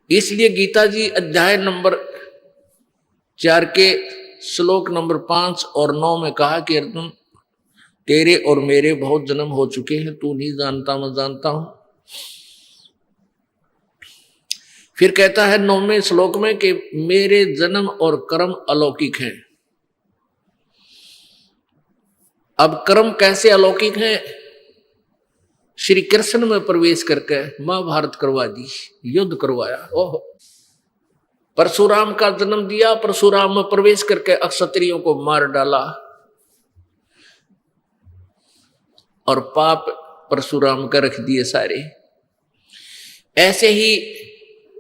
इसलिए गीता जी अध्याय नंबर 4 के श्लोक नंबर 5 और 9 में कहा कि अर्जुन, तेरे और मेरे बहुत जन्म हो चुके हैं, तू नहीं जानता मैं जानता हूं। फिर कहता है 9वें श्लोक में कि मेरे जन्म और कर्म अलौकिक हैं। अब कर्म कैसे अलौकिक हैं? श्री कृष्ण में प्रवेश करके महाभारत करवा दी, युद्ध करवाया। ओह, परशुराम का जन्म दिया, परशुराम में प्रवेश करके अक्षत्रियों को मार डाला और पाप परशुराम का रख दिए सारे। ऐसे ही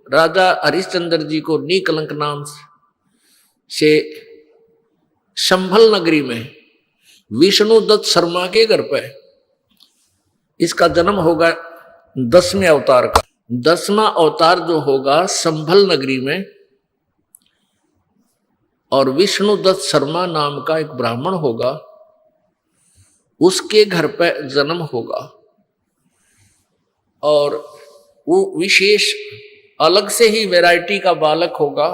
राजा हरिश्चंद्र जी को नीकलंक नाम से संभल नगरी में विष्णुदत्त शर्मा के घर पर इसका जन्म होगा 10वें अवतार का। 10वां अवतार जो होगा संभल नगरी में, और विष्णुदत्त शर्मा नाम का एक ब्राह्मण होगा, उसके घर पर जन्म होगा। और वो विशेष अलग से ही वैरायटी का बालक होगा।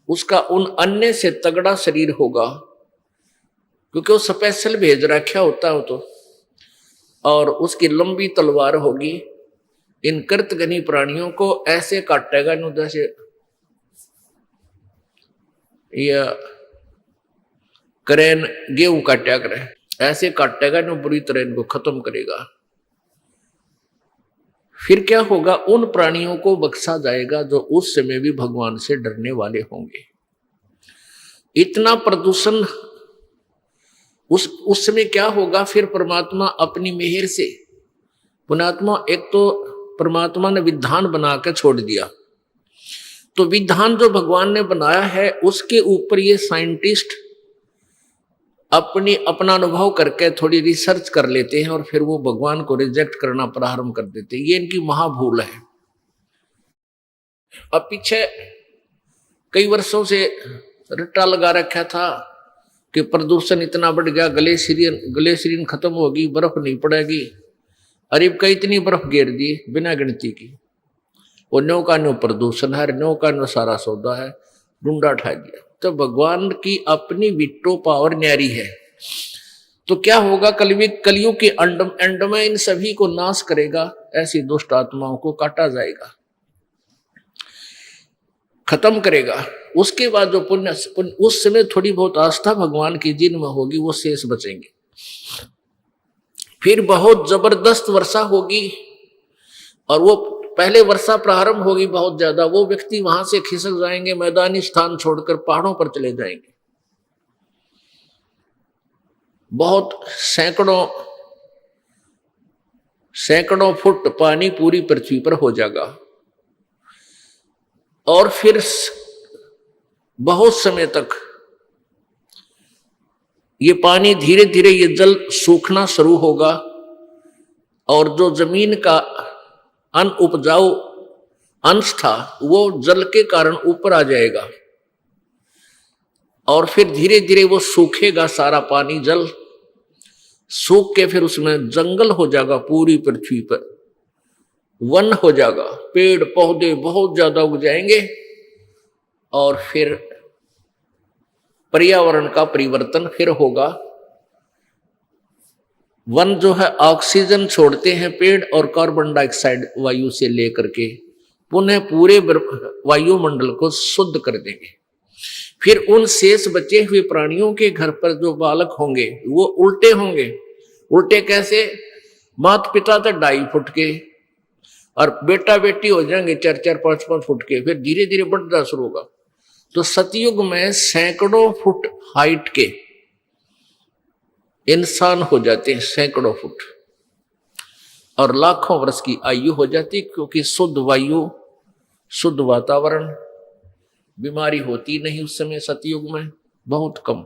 उसका उन अन्य से तगड़ा शरीर होगा, क्योंकि वो स्पेशल भेज रखा होता है तो। और उसकी लंबी तलवार होगी। इन कृतघ्नी प्राणियों को ऐसे काटेगा न, जैसे या करेन गेहूं काटा करे, ऐसे काटेगा न, बुरी तरह इनको खत्म करेगा। फिर क्या होगा? उन प्राणियों को बख्शा जाएगा जो उस समय भी भगवान से डरने वाले होंगे। इतना प्रदूषण उस समय क्या होगा? फिर परमात्मा अपनी मेहर से, पुण्यात्मा, एक तो परमात्मा ने विधान बना के छोड़ दिया, तो विधान जो भगवान ने बनाया है उसके ऊपर ये साइंटिस्ट अपना अनुभव करके थोड़ी रिसर्च कर लेते हैं और फिर वो भगवान को रिजेक्ट करना प्रारंभ कर देते हैं। ये इनकी महाभूल है। अब पीछे कई वर्षों से रट्टा लगा रखा था कि प्रदूषण इतना बढ़ गया, ग्लेशियन खत्म होगी, बर्फ नहीं पड़ेगी। अरे कई इतनी बर्फ गिर दी बिना गिनती की। वो नो का नो प्रदूषण है, नो का नो सारा सौदा है, डूंडा उठा दिया। तो भगवान की अपनी विट्टो पावर न्यारी है। तो क्या होगा? कलयुग के एंड में इन सभी को नाश करेगा, ऐसी दुष्ट आत्माओं को काटा जाएगा, खत्म करेगा। उसके बाद जो पुण्य उस समय थोड़ी बहुत आस्था भगवान की जिनमें होगी वो शेष बचेंगे। फिर बहुत जबरदस्त वर्षा होगी, और वो पहले वर्षा प्रारंभ होगी बहुत ज्यादा। वो व्यक्ति वहां से खिसक जाएंगे, मैदानी स्थान छोड़कर पहाड़ों पर चले जाएंगे। बहुत सैकड़ों फुट पानी पूरी पृथ्वी पर हो जाएगा। और फिर बहुत समय तक ये पानी धीरे धीरे ये जल सूखना शुरू होगा, और जो जमीन का अनउपजाऊ अंश था वो जल के कारण ऊपर आ जाएगा। और फिर धीरे धीरे वो सूखेगा, सारा पानी जल सूख के फिर उसमें जंगल हो जाएगा, पूरी पृथ्वी पर वन हो जाएगा, पेड़ पौधे बहुत ज्यादा उग जाएंगे। और फिर पर्यावरण का परिवर्तन फिर होगा। वन जो है ऑक्सीजन छोड़ते हैं पेड़, और कार्बन डाइऑक्साइड वायु से लेकर के पुनः पूरे वायुमंडल को शुद्ध कर देंगे। फिर उन शेष बचे हुए प्राणियों के घर पर जो बालक होंगे वो उल्टे होंगे। उल्टे कैसे? माता पिता तो 2.5 फुट के, और बेटा बेटी हो जाएंगे 4-4, 5-5 फुट के। फिर धीरे धीरे बढ़ना शुरू होगा। तो सतयुग में सैकड़ों फुट हाइट के इंसान हो जाते हैं, सैकड़ों फुट, और लाखों वर्ष की आयु हो जाती, क्योंकि शुद्ध वायु, शुद्ध वातावरण, बीमारी होती नहीं उस समय सतयुग में, बहुत कम।